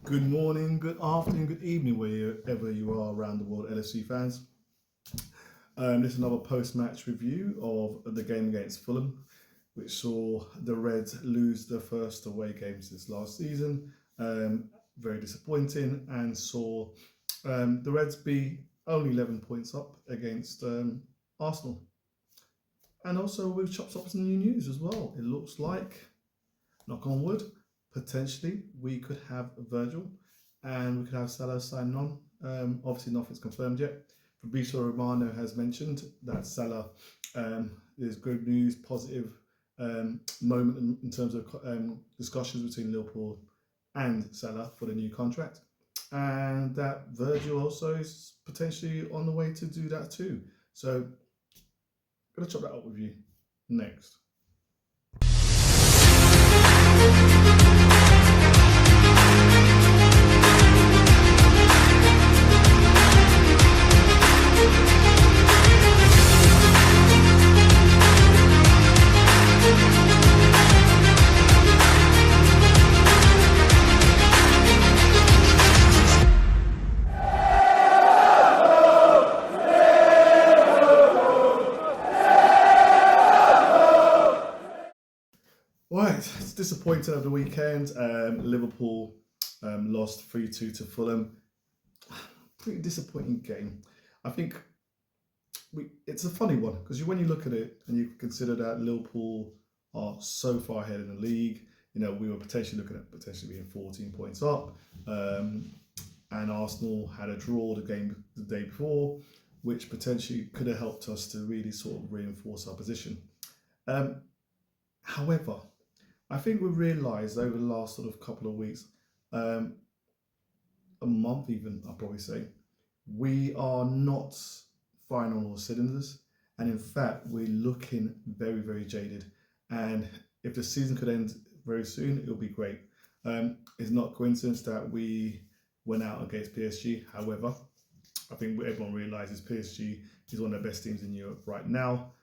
Good morning, good afternoon, good evening, wherever you are around the world, LFC fans. This is another post-match review of the game against Fulham, which saw the Reds lose their first away game since last season. Very disappointing, and saw the Reds be only 11 points up against Arsenal. And also we've chopped up some new news as well. It looks like, knock on wood, potentially we could have Virgil and we could have Salah signing on. Obviously nothing's confirmed yet. Fabrizio Romano has mentioned that Salah is good news, positive moment in terms of discussions between Liverpool and Salah for the new contract, and that Virgil also is potentially on the way to do that too. So I'm going to chop that up with you next. Right, it's disappointing over the weekend. Liverpool lost 3-2 to Fulham. Pretty disappointing game. I think it's a funny one because when you look at it and you consider that Liverpool are so far ahead in the league, you know, we were potentially looking at potentially being 14 points up, and Arsenal had a draw the day before, which potentially could have helped us to really sort of reinforce our position. However, I think we've realised over the last sort of couple of weeks, a month even, I'll probably say, we are not firing on all cylinders. And in fact, we're looking very, very jaded. And if the season could end very soon, it'll be great. It's not a coincidence that we went out against PSG. However, I think everyone realises PSG is one of the best teams in Europe right now.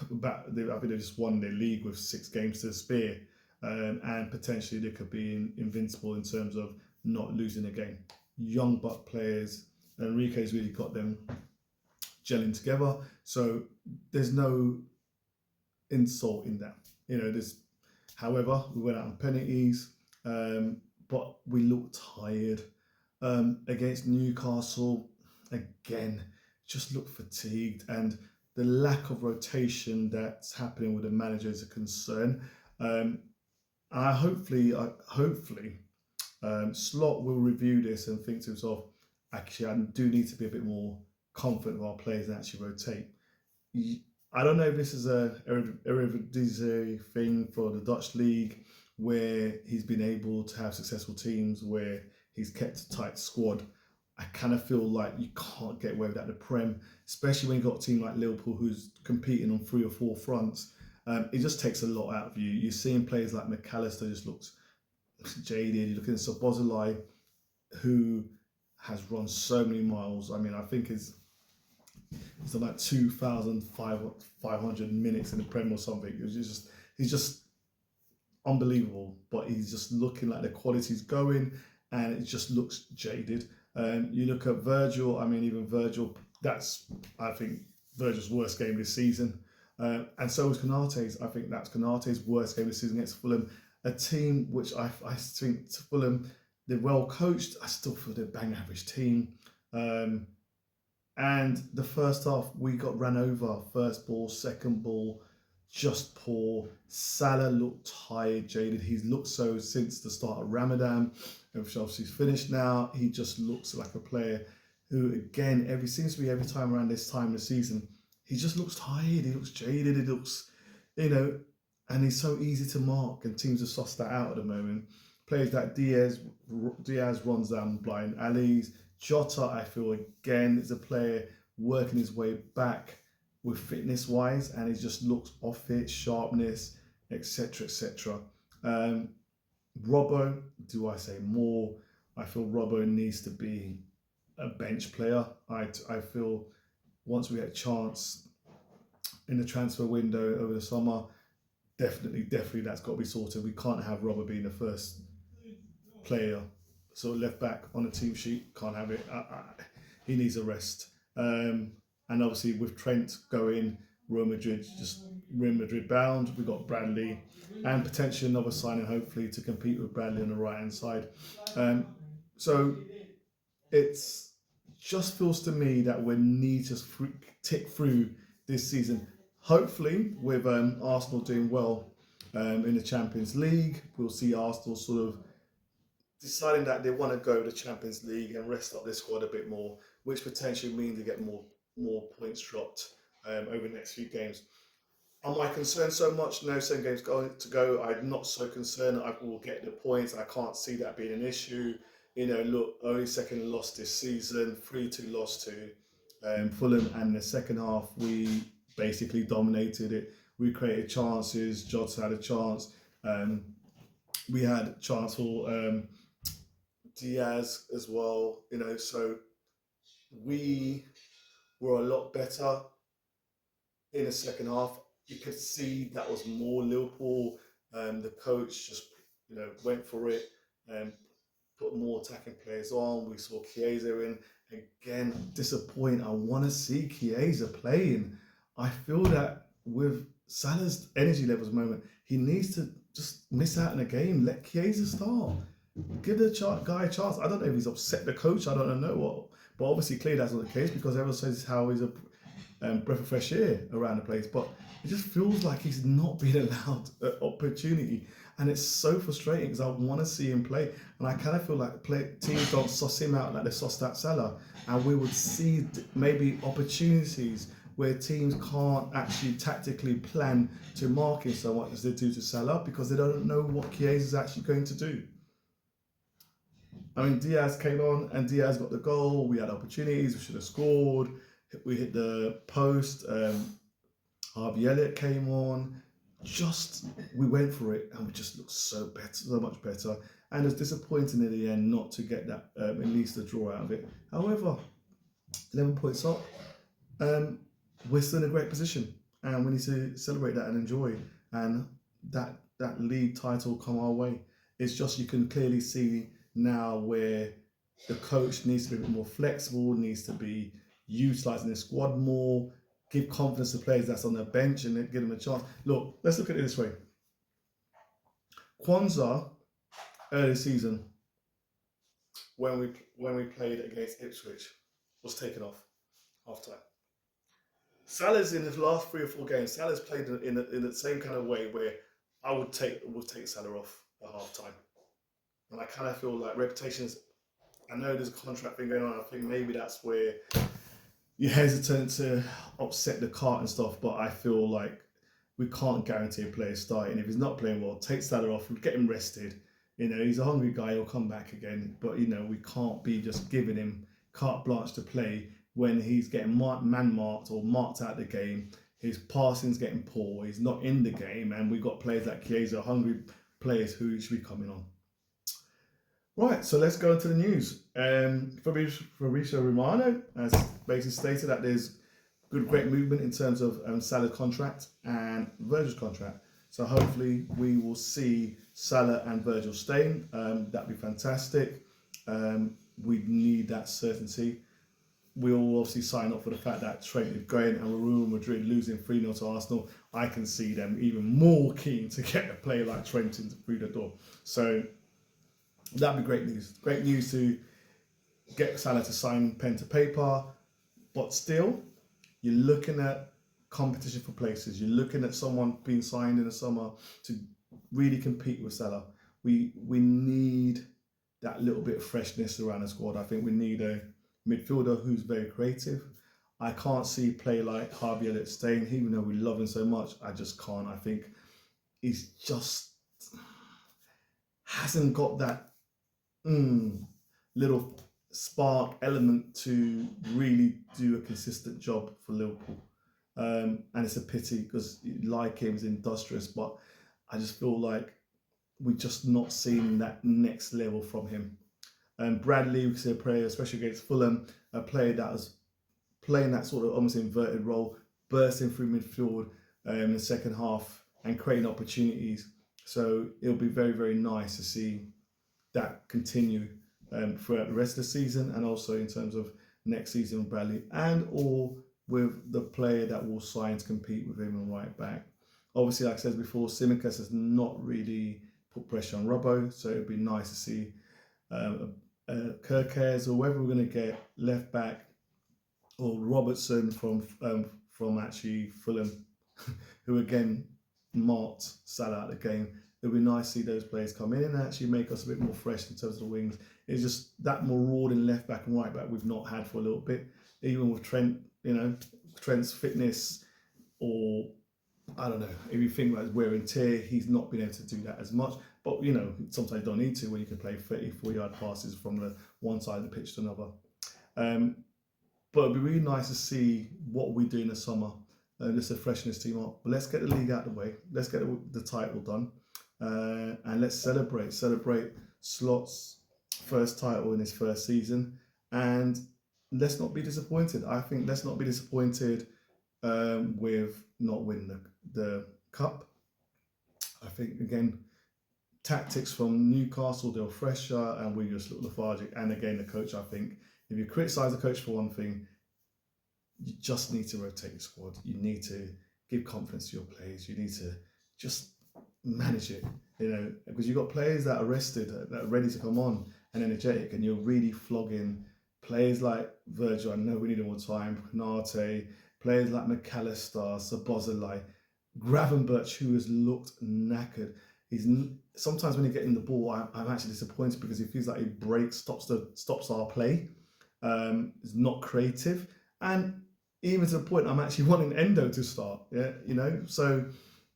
I think they just won their league with 6 games to spare, and potentially they could be invincible in terms of not losing a game. Young buck players, Enrique's really got them gelling together, so there's no insult in that. You know, however, we went out on penalties, but we looked tired. Against Newcastle, again, just looked fatigued, and the lack of rotation that's happening with the manager is a concern. Hopefully, Slot will review this and think to himself, actually, I do need to be a bit more confident of our players and actually rotate. I don't know if this is a Eredivisie thing for the Dutch league, where he's been able to have successful teams, where he's kept a tight squad. I kind of feel like you can't get away with that in the Prem, especially when you've got a team like Liverpool who's competing on 3 or 4 fronts. It just takes a lot out of you. You're seeing players like McAllister just looks jaded. You're looking at Szoboszlai, who has run so many miles. I mean, I think it's like 2,500 minutes in the Prem or something. He's just unbelievable, but he's just looking like the quality's going, and it just looks jaded. You look at Virgil, I mean, even Virgil, I think, Virgil's worst game this season. And so was Konaté's. I think that's Konaté's worst game this season against Fulham. A team which I think Fulham, they're well coached. I still feel they're a bang average team. And the first half, we got ran over. First ball, second ball, just poor. Salah looked tired, jaded. He's looked so since the start of Ramadan, which obviously is finished now. He just looks like a player who, again, seems to be every time around this time of the season, he just looks tired. He looks jaded. He looks, you know, and he's so easy to mark. And teams have sussed that out at the moment. Players like Diaz runs down blind alleys. Jota, I feel, again, is a player working his way back with fitness wise, and he just looks off it, sharpness, etc., etc. Robbo, do I say more? I feel Robbo needs to be a bench player. I feel once we get a chance in the transfer window over the summer, definitely that's got to be sorted. We can't have Robbo being the first player, sort of left back on the team sheet. Can't have it. He needs a rest. And obviously with Trent going, Real Madrid bound. We've got Bradley and potentially another signing, hopefully, to compete with Bradley on the right hand side. So it's just feels to me that we need to tick through this season. Hopefully, with Arsenal doing well in the Champions League, we'll see Arsenal sort of deciding that they want to go to the Champions League and rest up their squad a bit more, which potentially means they get more points dropped over the next few games. Am I concerned so much? No, 7 games going to go. I'm not so concerned. I will get the points. I can't see that being an issue. You know, look, only second loss this season, 3-2 loss to Fulham, and in the second half we basically dominated it. We created chances. Jota had a chance. We had a chance for Diaz as well. You know, so we were a lot better in the second half. You could see that was more Liverpool. The coach just, you know, went for it and put more attacking players on. We saw Chiesa in. Again, disappointing. I want to see Chiesa playing. I feel that with Salah's energy levels at the moment, he needs to just miss out in a game. Let Chiesa start. Give the guy a chance. I don't know if he's upset the coach. I don't know what. But obviously, clearly that's not the case because everyone says how he's a breath of fresh air around the place. But it just feels like he's not being allowed an opportunity. And it's so frustrating because I want to see him play. And I kind of feel like teams don't suss him out like they sussed out Salah. And we would see maybe opportunities where teams can't actually tactically plan to mark him so much as they do to Salah because they don't know what Chiesa is actually going to do. I mean, Diaz came on and Diaz got the goal. We had opportunities. We should have scored. We hit the post. Harvey Elliott came on. We went for it and we just looked so much better. And it's disappointing in the end not to get that, at least a draw out of it. However, 11 points up, we're still in a great position. And we need to celebrate that and enjoy. And that league title come our way. It's just you can clearly see now where the coach needs to be a bit more flexible, needs to be utilising the squad more, give confidence to players that's on the bench and give them a chance. Look, let's look at it this way. Kwanzaa, early season, when we played against Ipswich, was taken off half-time. Salah's in his last 3 or 4 games, Salah's played in the same kind of way where I would take Salah off at half-time. And I kind of feel like reputations, I know there's a contract thing going on, I think maybe that's where you're hesitant to upset the cart and stuff, but I feel like we can't guarantee a player starting. If he's not playing well, take Salah off, get him rested. You know, he's a hungry guy, he'll come back again. But, you know, we can't be just giving him carte blanche to play when he's getting man-marked or marked out the game. His passing's getting poor, he's not in the game, and we've got players like Chiesa, hungry players who should be coming on. Right, so let's go into the news. Fabrizio Romano has basically stated that there's great movement in terms of Salah's contract and Virgil's contract. So hopefully we will see Salah and Virgil staying. That'd be fantastic. We need that certainty. We all obviously sign up for the fact that Trent is going and Real Madrid losing 3-0 to Arsenal. I can see them even more keen to get a player like Trent through the door. So that'd be great news. Great news to get Salah to sign pen to paper. But still, you're looking at competition for places. You're looking at someone being signed in the summer to really compete with Salah. We need that little bit of freshness around the squad. I think we need a midfielder who's very creative. I can't see a player like Harvey Elliott staying, even though we love him so much. I just can't. I think he's just hasn't got that little spark element to really do a consistent job for Liverpool. And it's a pity because like him is industrious, but I just feel like we're just not seeing that next level from him. Bradley, we can see a player, especially against Fulham, a player that was playing that sort of almost inverted role, bursting through midfield in the second half and creating opportunities. So it'll be very, very nice to see that continue throughout the rest of the season, and also in terms of next season with Bradley, and or with the player that will sign to compete with him on right back. Obviously, like I said before, Tsimikas has not really put pressure on Robbo, so it'd be nice to see Kirkes or whoever we're going to get left back, or Robertson from actually Fulham, who again marked Salah out of the game. It would be nice to see those players come in and actually make us a bit more fresh in terms of the wings. It's just that marauding left back and right back we've not had for a little bit. Even with Trent, you know, Trent's fitness, or I don't know, if you think about his wear and tear, he's not been able to do that as much. But, you know, sometimes you don't need to when you can play 34-yard passes from the one side of the pitch to another. But it'd be really nice to see what we do in the summer, just to freshen this team up. But let's get the league out of the way. Let's get the title done. And let's celebrate Slot's first title in his first season, and let's not be disappointed. I think let's not be disappointed with not winning the cup. I think again, tactics from Newcastle, they were fresher, and we just look lethargic. And again, the coach, I think if you criticise the coach for one thing, you just need to rotate your squad. You need to give confidence to your players. You need to just manage it, you know, because you've got players that are rested, that are ready to come on and energetic, and you're really flogging players like Virgil. I know we need more time. Nate, players like McAllister, Sabozalai, Gravenberch, who has looked knackered. Sometimes when you get in the ball, I'm actually disappointed because he feels like he breaks, stops our play. It's not creative, and even to the point I'm actually wanting Endo to start. Yeah, you know, so.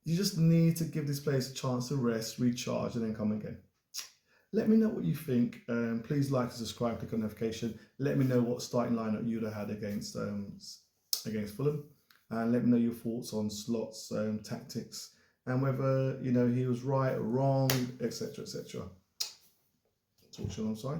You just need to give these players a chance to rest, recharge, and then come again. Let me know what you think. Please like and subscribe, click on notification. Let me know what starting lineup you'd have had against Fulham, and let me know your thoughts on Slot's tactics and whether, you know, he was right or wrong, etc., etc. Talk to you alongside.